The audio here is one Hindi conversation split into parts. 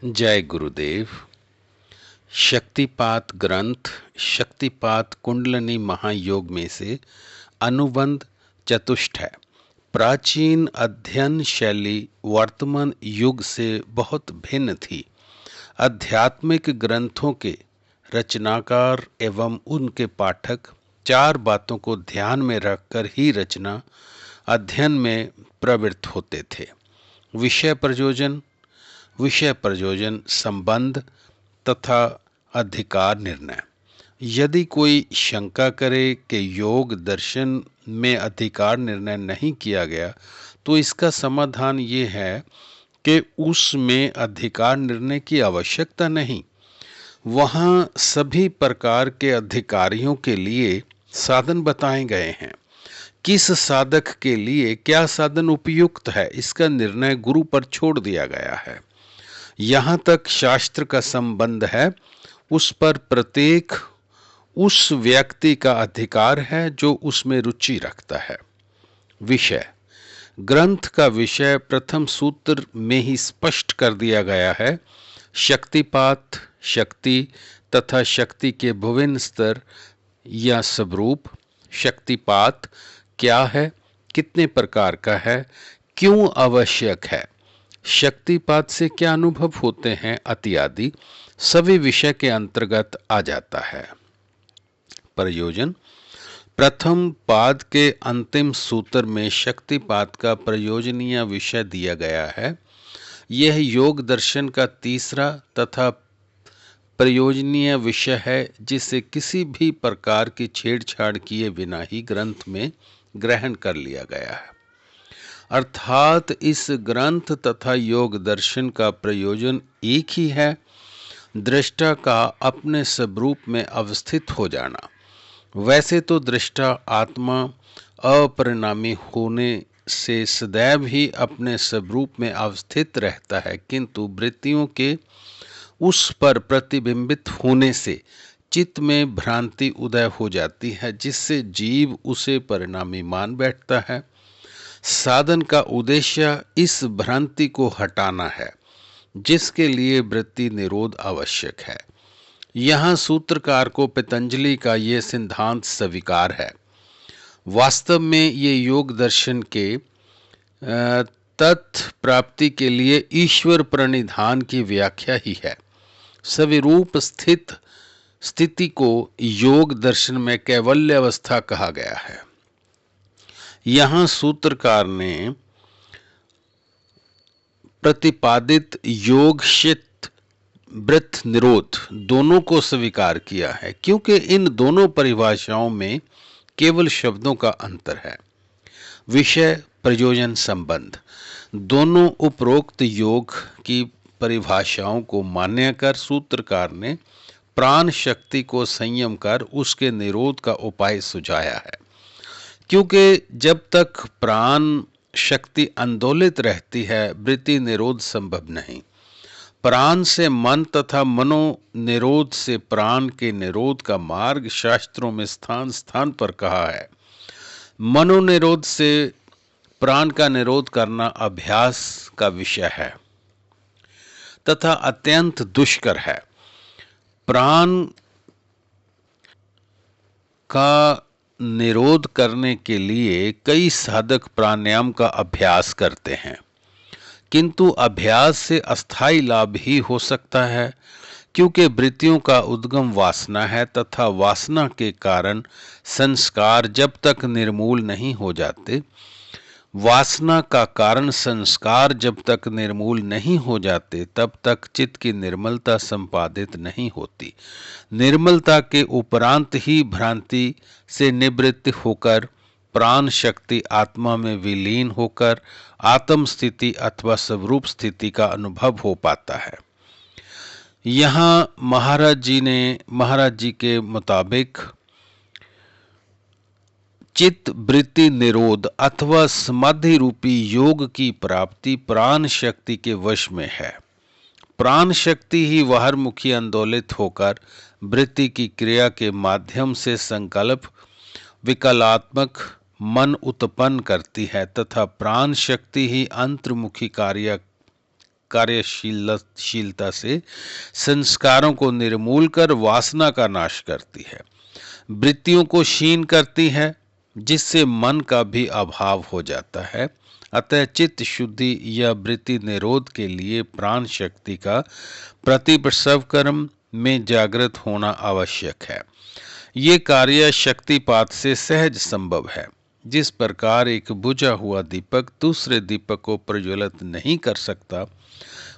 जय गुरुदेव। शक्तिपात ग्रंथ शक्तिपात कुंडलिनी महायोग में से अनुबंध चतुष्ट है। प्राचीन अध्ययन शैली वर्तमान युग से बहुत भिन्न थी। आध्यात्मिक ग्रंथों के रचनाकार एवं उनके पाठक चार बातों को ध्यान में रखकर ही रचना अध्ययन में प्रवृत्त होते थे। विषय प्रयोजन, संबंध तथा अधिकार निर्णय। यदि कोई शंका करे कि योग दर्शन में अधिकार निर्णय नहीं किया गया, तो इसका समाधान ये है कि उसमें अधिकार निर्णय की आवश्यकता नहीं। वहाँ सभी प्रकार के अधिकारियों के लिए साधन बताए गए हैं। किस साधक के लिए क्या साधन उपयुक्त है, इसका निर्णय गुरु पर छोड़ दिया गया है। यहाँ तक शास्त्र का संबंध है, उस पर प्रत्येक उस व्यक्ति का अधिकार है जो उसमें रुचि रखता है। विषय ग्रंथ का विषय प्रथम सूत्र में ही स्पष्ट कर दिया गया है। शक्तिपात, शक्ति तथा शक्ति के विभिन्न स्तर या स्वरूप। शक्तिपात क्या है, कितने प्रकार का है, क्यों आवश्यक है, शक्तिपात से क्या अनुभव होते हैं इत्यादि सभी विषय के अंतर्गत आ जाता है। प्रयोजन प्रथम पाद के अंतिम सूत्र में शक्तिपात का प्रयोजनीय विषय दिया गया है। यह योग दर्शन का तीसरा तथा प्रयोजनीय विषय है, जिसे किसी भी प्रकार की छेड़छाड़ किए बिना ही ग्रंथ में ग्रहण कर लिया गया है। अर्थात इस ग्रंथ तथा योग दर्शन का प्रयोजन एक ही है, दृष्टा का अपने स्वरूप में अवस्थित हो जाना। वैसे तो दृष्टा आत्मा अपरिणामी होने से सदैव ही अपने स्वरूप में अवस्थित रहता है, किंतु वृत्तियों के उस पर प्रतिबिंबित होने से चित्त में भ्रांति उदय हो जाती है, जिससे जीव उसे परिणामी मान बैठता है। साधन का उद्देश्य इस भ्रांति को हटाना है, जिसके लिए वृत्ति निरोध आवश्यक है। यहाँ सूत्रकार को पतंजलि का ये सिद्धांत स्वीकार है। वास्तव में ये योग दर्शन के तत्व प्राप्ति के लिए ईश्वर प्रणिधान की व्याख्या ही है। सविरूप स्थिति को योग दर्शन में कैवल्य अवस्था कहा गया है। यहाँ सूत्रकार ने प्रतिपादित योग चित्त वृत्त निरोध दोनों को स्वीकार किया है, क्योंकि इन दोनों परिभाषाओं में केवल शब्दों का अंतर है। विषय प्रयोजन संबंध दोनों उपरोक्त योग की परिभाषाओं को मान्य कर सूत्रकार ने प्राण शक्ति को संयम कर उसके निरोध का उपाय सुझाया है। क्योंकि जब तक प्राण शक्ति आंदोलित रहती है, वृत्ति निरोध संभव नहीं। प्राण से मन तथा मनो निरोध से प्राण के निरोध का मार्ग शास्त्रों में स्थान स्थान पर कहा है। मनोनिरोध से प्राण का निरोध करना अभ्यास का विषय है तथा अत्यंत दुष्कर है। प्राण का निरोध करने के लिए कई साधक प्राणायाम का अभ्यास करते हैं, किंतु अभ्यास से अस्थायी लाभ ही हो सकता है, क्योंकि वृत्तियों का उद्गम वासना है तथा वासना के कारण संस्कार जब तक निर्मूल नहीं हो जाते, वासना का कारण संस्कार जब तक निर्मूल नहीं हो जाते, तब तक चित्त की निर्मलता संपादित नहीं होती। निर्मलता के उपरांत ही भ्रांति से निवृत्त होकर प्राण शक्ति आत्मा में विलीन होकर आत्म स्थिति अथवा स्वरूप स्थिति का अनुभव हो पाता है। यहाँ महाराज जी के मुताबिक चित्त वृत्ति निरोध अथवा समाधि रूपी योग की प्राप्ति प्राण शक्ति के वश में है। प्राण शक्ति ही बाहरमुखी आंदोलित होकर वृत्ति की क्रिया के माध्यम से संकल्प विकलात्मक मन उत्पन्न करती है तथा प्राण शक्ति ही अंतर्मुखी कार्य कार्यशीलता से संस्कारों को निर्मूल कर वासना का नाश करती है, वृत्तियों को क्षीण करती है, जिससे मन का भी अभाव हो जाता है। अतः चित्त शुद्धि या वृत्ति निरोध के लिए प्राण शक्ति का प्रतिप्रसव कर्म में जागृत होना आवश्यक है। ये कार्य शक्तिपात से सहज संभव है। जिस प्रकार एक बुझा हुआ दीपक दूसरे दीपक को प्रज्वलित नहीं कर सकता,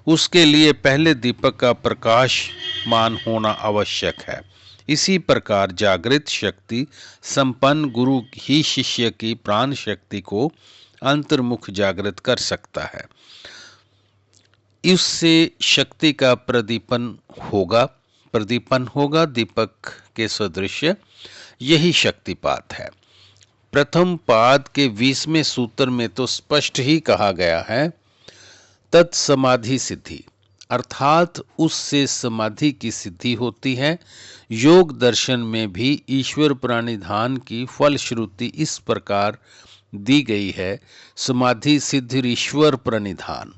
उसके लिए पहले दीपक का प्रकाशमान होना आवश्यक है। इसी प्रकार जागृत शक्ति संपन्न गुरु ही शिष्य की प्राण शक्ति को अंतर्मुख जागृत कर सकता है। इससे शक्ति का प्रदीपन होगा दीपक के सदृश। यही शक्तिपात है। प्रथम पाद के 20वें सूत्र में तो स्पष्ट ही कहा गया है, तत्समाधि सिद्धि, अर्थात उससे समाधि की सिद्धि होती है। योग दर्शन में भी ईश्वर प्रणिधान की फलश्रुति इस प्रकार दी गई है, समाधि सिद्धि ईश्वर प्रणिधान,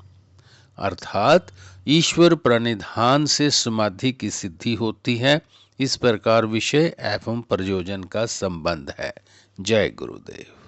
अर्थात ईश्वर प्रणिधान से समाधि की सिद्धि होती है। इस प्रकार विषय एवं प्रयोजन का संबंध है। जय गुरुदेव।